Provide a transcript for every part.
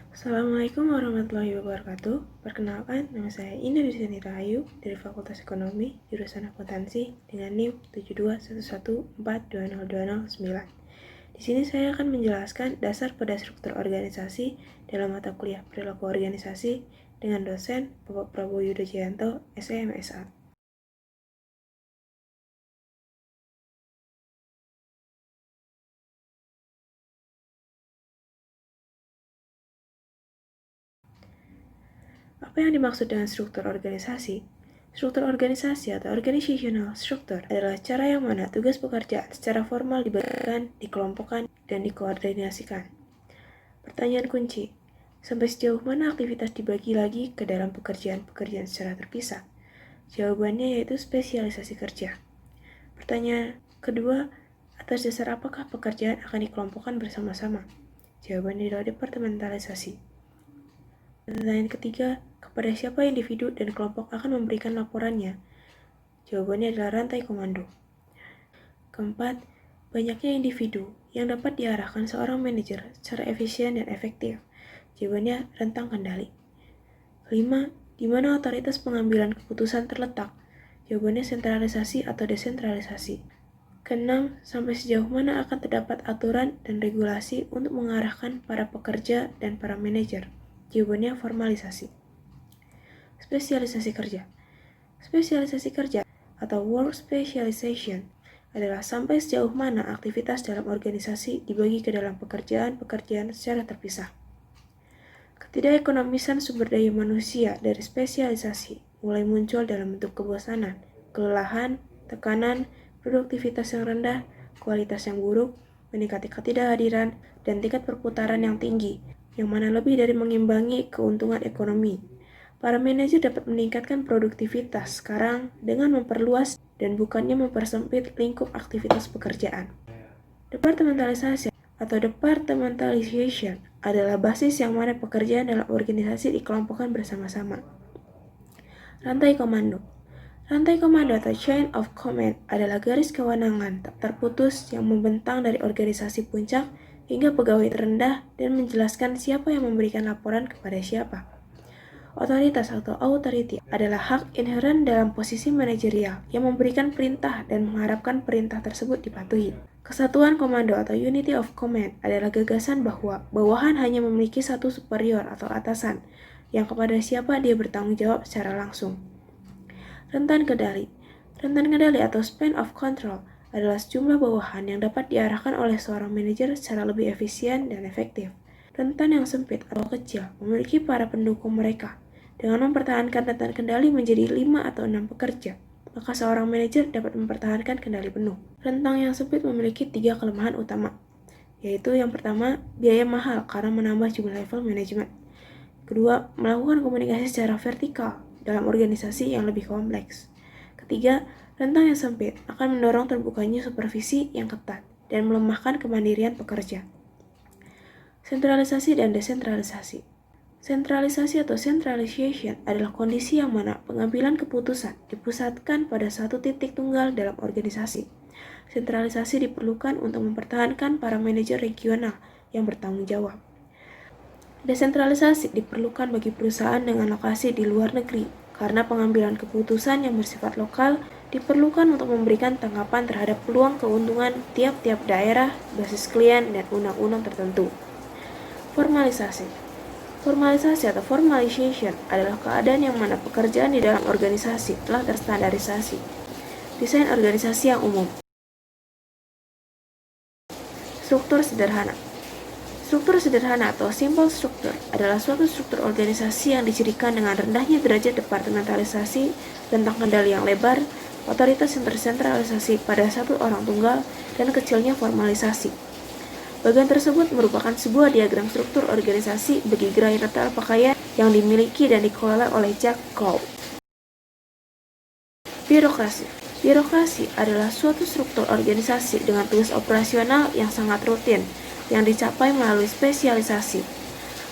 Assalamualaikum warahmatullahi wabarakatuh. Perkenalkan, nama saya Indah Duseni Rahayu dari Fakultas Ekonomi, jurusan Akuntansi dengan NIM 72114202009. Di sini saya akan menjelaskan dasar pada struktur organisasi dalam mata kuliah perilaku organisasi dengan dosen Bapak Prabowo Yudo Jayanto, SEMSA. Apa yang dimaksud dengan struktur organisasi? Struktur organisasi atau organizational structure adalah cara yang mana tugas pekerjaan secara formal dibagikan, dikelompokkan, dan dikoordinasikan. Pertanyaan kunci, sampai sejauh mana aktivitas dibagi lagi ke dalam pekerjaan-pekerjaan secara terpisah? Jawabannya yaitu spesialisasi kerja. Pertanyaan kedua, atas dasar apakah pekerjaan akan dikelompokkan bersama-sama? Jawabannya adalah departementalisasi. Pertanyaan ketiga, kepada siapa individu dan kelompok akan memberikan laporannya? Jawabannya adalah rantai komando. Keempat, banyaknya individu yang dapat diarahkan seorang manajer secara efisien dan efektif. Jawabannya rentang kendali. Kelima, di mana otoritas pengambilan keputusan terletak? Jawabannya sentralisasi atau desentralisasi. Keenam, sampai sejauh mana akan terdapat aturan dan regulasi untuk mengarahkan para pekerja dan para manajer? Jawabannya formalisasi. Spesialisasi kerja. Spesialisasi kerja atau work specialization adalah sampai sejauh mana aktivitas dalam organisasi dibagi ke dalam pekerjaan-pekerjaan secara terpisah. Ketidakekonomisan sumber daya manusia dari spesialisasi mulai muncul dalam bentuk kebosanan, kelelahan, tekanan, produktivitas yang rendah, kualitas yang buruk, meningkatnya ketidakhadiran, dan tingkat perputaran yang tinggi, yang mana lebih dari mengimbangi keuntungan ekonomi. Para manajer dapat meningkatkan produktivitas sekarang dengan memperluas dan bukannya mempersempit lingkup aktivitas pekerjaan. Departementalisasi atau departmentalization adalah basis yang mana pekerjaan dalam organisasi dikelompokkan bersama-sama. Rantai komando. Rantai komando atau chain of command adalah garis kewenangan tak terputus yang membentang dari organisasi puncak hingga pegawai terendah dan menjelaskan siapa yang memberikan laporan kepada siapa. Otoritas atau authority adalah hak inheren dalam posisi manajerial yang memberikan perintah dan mengharapkan perintah tersebut dipatuhi. Kesatuan komando atau unity of command adalah gagasan bahwa bawahan hanya memiliki satu superior atau atasan yang kepada siapa dia bertanggung jawab secara langsung. Rentan kendali. Rentan kendali atau span of control adalah sejumlah bawahan yang dapat diarahkan oleh seorang manajer secara lebih efisien dan efektif. Rentan yang sempit atau kecil memiliki para pendukung mereka. Dengan mempertahankan rentan kendali menjadi 5 atau 6 pekerja, maka seorang manajer dapat mempertahankan kendali penuh. Rentang yang sempit memiliki 3 kelemahan utama, yaitu yang pertama, biaya mahal karena menambah jumlah level manajemen. Kedua, melakukan komunikasi secara vertikal dalam organisasi yang lebih kompleks. Ketiga, rentang yang sempit akan mendorong terbukanya supervisi yang ketat dan melemahkan kemandirian pekerja. Sentralisasi dan desentralisasi. Sentralisasi atau centralization adalah kondisi yang mana pengambilan keputusan dipusatkan pada satu titik tunggal dalam organisasi. Sentralisasi diperlukan untuk mempertahankan para manajer regional yang bertanggung jawab. Desentralisasi diperlukan bagi perusahaan dengan lokasi di luar negeri, karena pengambilan keputusan yang bersifat lokal diperlukan untuk memberikan tanggapan terhadap peluang keuntungan tiap-tiap daerah, basis klien, dan undang-undang tertentu. Formalisasi. Formalisasi atau formalization adalah keadaan yang mana pekerjaan di dalam organisasi telah terstandarisasi. Desain organisasi yang umum. Struktur sederhana. Struktur sederhana atau simple structure adalah suatu struktur organisasi yang dicirikan dengan rendahnya derajat departementalisasi, rentang kendali yang lebar, otoritas yang tersentralisasi pada satu orang tunggal, dan kecilnya formalisasi. Bagian tersebut merupakan sebuah diagram struktur organisasi bagi gerai retail pakaian yang dimiliki dan dikelola oleh Jack Cole. Birokrasi. Birokrasi adalah suatu struktur organisasi dengan tugas operasional yang sangat rutin, yang dicapai melalui spesialisasi.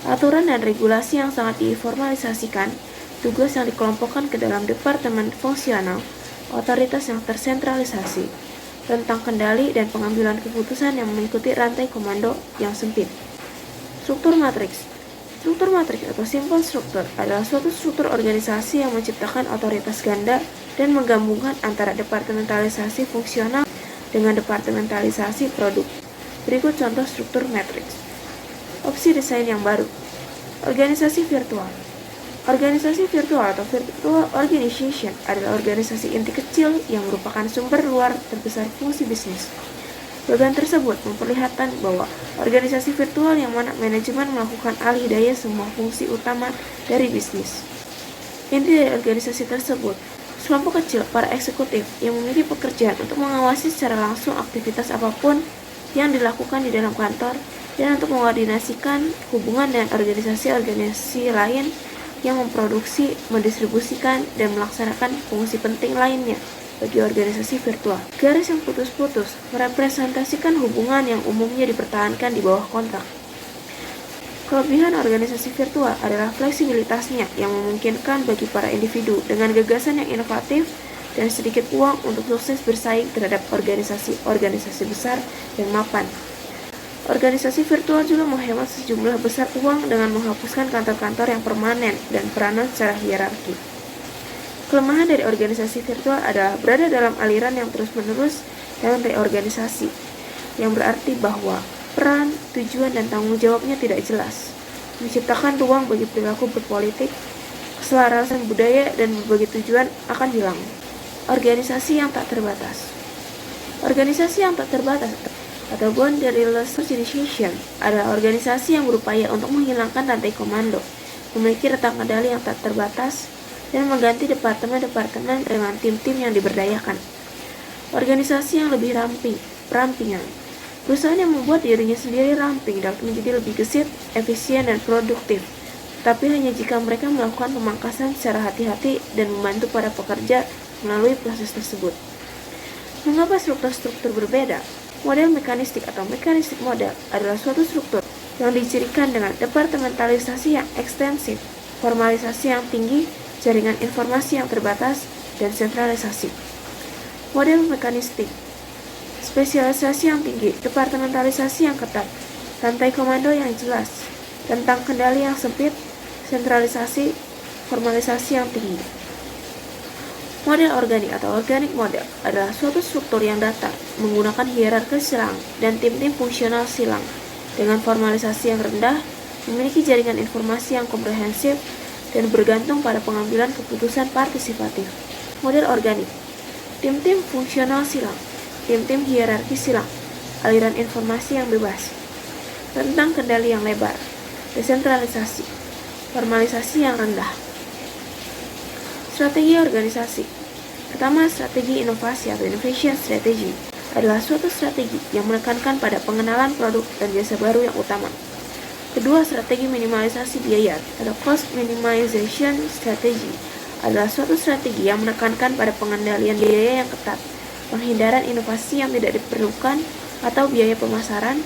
Aturan dan regulasi yang sangat diformalisasikan, tugas yang dikelompokkan ke dalam departemen fungsional, otoritas yang tersentralisasi, rentang kendali dan pengambilan keputusan yang mengikuti rantai komando yang sempit. Struktur matriks. Struktur matriks atau simple struktur adalah suatu struktur organisasi yang menciptakan otoritas ganda dan menggabungkan antara departementalisasi fungsional dengan departementalisasi produk. Berikut contoh struktur matriks. Opsi desain yang baru. Organisasi virtual. Organisasi virtual atau virtual organization adalah organisasi inti kecil yang merupakan sumber luar terbesar fungsi bisnis. Bagian tersebut memperlihatkan bahwa organisasi virtual yang mana manajemen melakukan alih daya semua fungsi utama dari bisnis. Inti dari organisasi tersebut, sekelompok kecil para eksekutif yang memiliki pekerjaan untuk mengawasi secara langsung aktivitas apapun yang dilakukan di dalam kantor dan untuk mengkoordinasikan hubungan dengan organisasi-organisasi lain yang memproduksi, mendistribusikan, dan melaksanakan fungsi penting lainnya bagi organisasi virtual. Garis yang putus-putus merepresentasikan hubungan yang umumnya dipertahankan di bawah kontrak. Kelebihan organisasi virtual adalah fleksibilitasnya yang memungkinkan bagi para individu dengan gagasan yang inovatif dan sedikit uang untuk sukses bersaing terhadap organisasi-organisasi besar dan mapan. Organisasi virtual juga menghemat sejumlah besar uang dengan menghapuskan kantor-kantor yang permanen dan peranan secara hierarki. Kelemahan dari organisasi virtual adalah berada dalam aliran yang terus-menerus dalam reorganisasi, yang berarti bahwa peran, tujuan, dan tanggung jawabnya tidak jelas, menciptakan ruang bagi perilaku berpolitik, keselarasan budaya, dan berbagai tujuan akan hilang. Organisasi yang tak terbatas. Organisasi yang tak terbatas atau boundaryless organization adalah organisasi yang berupaya untuk menghilangkan rantai komando, memiliki rentang kendali yang tak terbatas, dan mengganti departemen-departemen dengan tim-tim yang diberdayakan. Organisasi yang lebih perampingan. Perusahaan yang membuat dirinya sendiri ramping dapat menjadi lebih gesit, efisien, dan produktif, tapi hanya jika mereka melakukan pemangkasan secara hati-hati dan membantu para pekerja melalui proses tersebut. Mengapa struktur-struktur berbeda? Model mekanistik atau mechanistic model adalah suatu struktur yang dicirikan dengan departementalisasi yang ekstensif, formalisasi yang tinggi, jaringan informasi yang terbatas, dan sentralisasi. Model mekanistik, spesialisasi yang tinggi, departementalisasi yang ketat, rantai komando yang jelas, rentang kendali yang sempit, sentralisasi, formalisasi yang tinggi. Model organik atau organic model adalah suatu struktur yang datar, menggunakan hierarki silang dan tim-tim fungsional silang, dengan formalisasi yang rendah, memiliki jaringan informasi yang komprehensif, dan bergantung pada pengambilan keputusan partisipatif. Model organik, tim-tim fungsional silang, tim-tim hierarki silang, aliran informasi yang bebas, rentang kendali yang lebar, desentralisasi, formalisasi yang rendah. Strategi organisasi. Pertama, strategi inovasi atau innovation strategy adalah suatu strategi yang menekankan pada pengenalan produk dan jasa baru yang utama. Kedua, strategi minimalisasi biaya atau cost minimization strategy adalah suatu strategi yang menekankan pada pengendalian biaya yang ketat, penghindaran inovasi yang tidak diperlukan atau biaya pemasaran,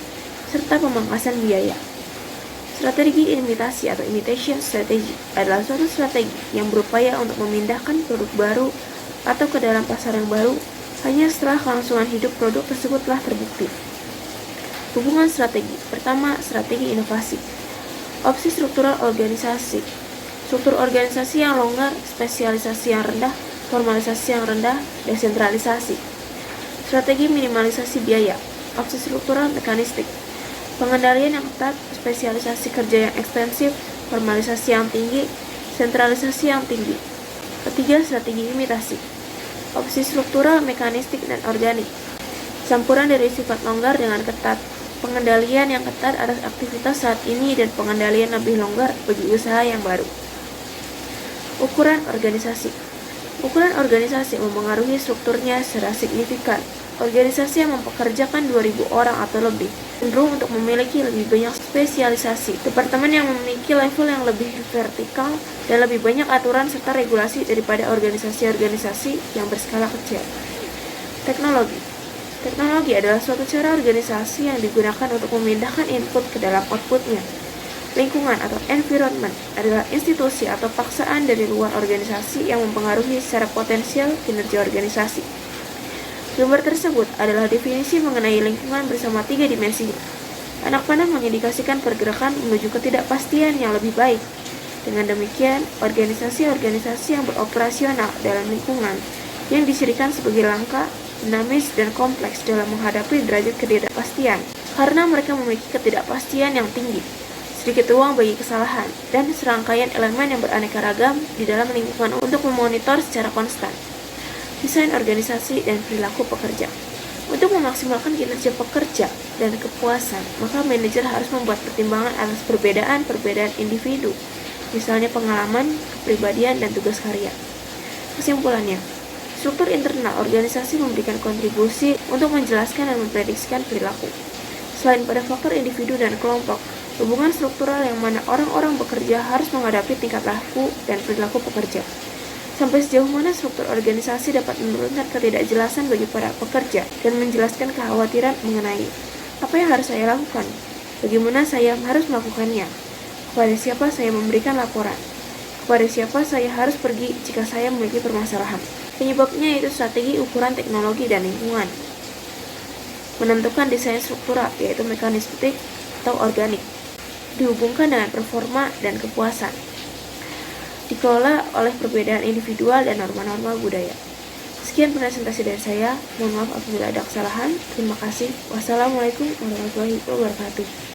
serta pemangkasan biaya. Strategi imitasi atau imitation strategy adalah suatu strategi yang berupaya untuk memindahkan produk baru atau ke dalam pasar yang baru hanya setelah kelangsungan hidup produk tersebut telah terbukti. Hubungan strategi. Pertama, strategi inovasi. Opsi struktural organisasi. Struktur organisasi yang longgar, spesialisasi yang rendah, formalisasi yang rendah, desentralisasi. Strategi minimalisasi biaya. Opsi struktural mekanistik. Pengendalian yang ketat, spesialisasi kerja yang ekstensif, formalisasi yang tinggi, sentralisasi yang tinggi. Ketiga, strategi imitasi. Opsi struktural, mekanistik, dan organik. Campuran dari sifat longgar dengan ketat, pengendalian yang ketat atas aktivitas saat ini dan pengendalian lebih longgar bagi usaha yang baru. Ukuran organisasi. Ukuran organisasi mempengaruhi strukturnya secara signifikan. Organisasi yang mempekerjakan 2.000 orang atau lebih cenderung untuk memiliki lebih banyak spesialisasi, departemen yang memiliki level yang lebih vertikal, dan lebih banyak aturan serta regulasi daripada organisasi-organisasi yang berskala kecil. Teknologi. Teknologi adalah suatu cara organisasi yang digunakan untuk memindahkan input ke dalam outputnya. Lingkungan atau environment adalah institusi atau paksaan dari luar organisasi yang mempengaruhi secara potensial kinerja organisasi. Gambar tersebut adalah definisi mengenai lingkungan bersama 3 dimensinya. Anak panah mengindikasikan pergerakan menuju ketidakpastian yang lebih baik. Dengan demikian, organisasi-organisasi yang beroperasional dalam lingkungan yang dicirikan sebagai langka, dinamis, dan kompleks dalam menghadapi derajat ketidakpastian, karena mereka memiliki ketidakpastian yang tinggi, sedikit ruang bagi kesalahan, dan serangkaian elemen yang beraneka ragam di dalam lingkungan untuk memonitor secara konstan. Desain organisasi dan perilaku pekerja. Untuk memaksimalkan kinerja pekerja dan kepuasan, maka manajer harus membuat pertimbangan atas perbedaan-perbedaan individu, misalnya pengalaman, kepribadian, dan tugas karya. Kesimpulannya, struktur internal organisasi memberikan kontribusi untuk menjelaskan dan memprediksikan perilaku. Selain pada faktor individu dan kelompok, hubungan struktural yang mana orang-orang bekerja harus menghadapi tingkat laku dan perilaku pekerja. Sampai sejauh mana struktur organisasi dapat menurunkan ketidakjelasan bagi para pekerja dan menjelaskan kekhawatiran mengenai apa yang harus saya lakukan, bagaimana saya harus melakukannya, kepada siapa saya memberikan laporan, kepada siapa saya harus pergi jika saya memiliki permasalahan. Penyebabnya yaitu strategi ukuran teknologi dan lingkungan. Menentukan desain struktural yaitu mekanistik atau organik, dihubungkan dengan performa dan kepuasan. Dikelola oleh perbedaan individual dan norma-norma budaya. Sekian presentasi dari saya. Mohon maaf apabila ada kesalahan. Terima kasih. Wassalamualaikum warahmatullahi wabarakatuh.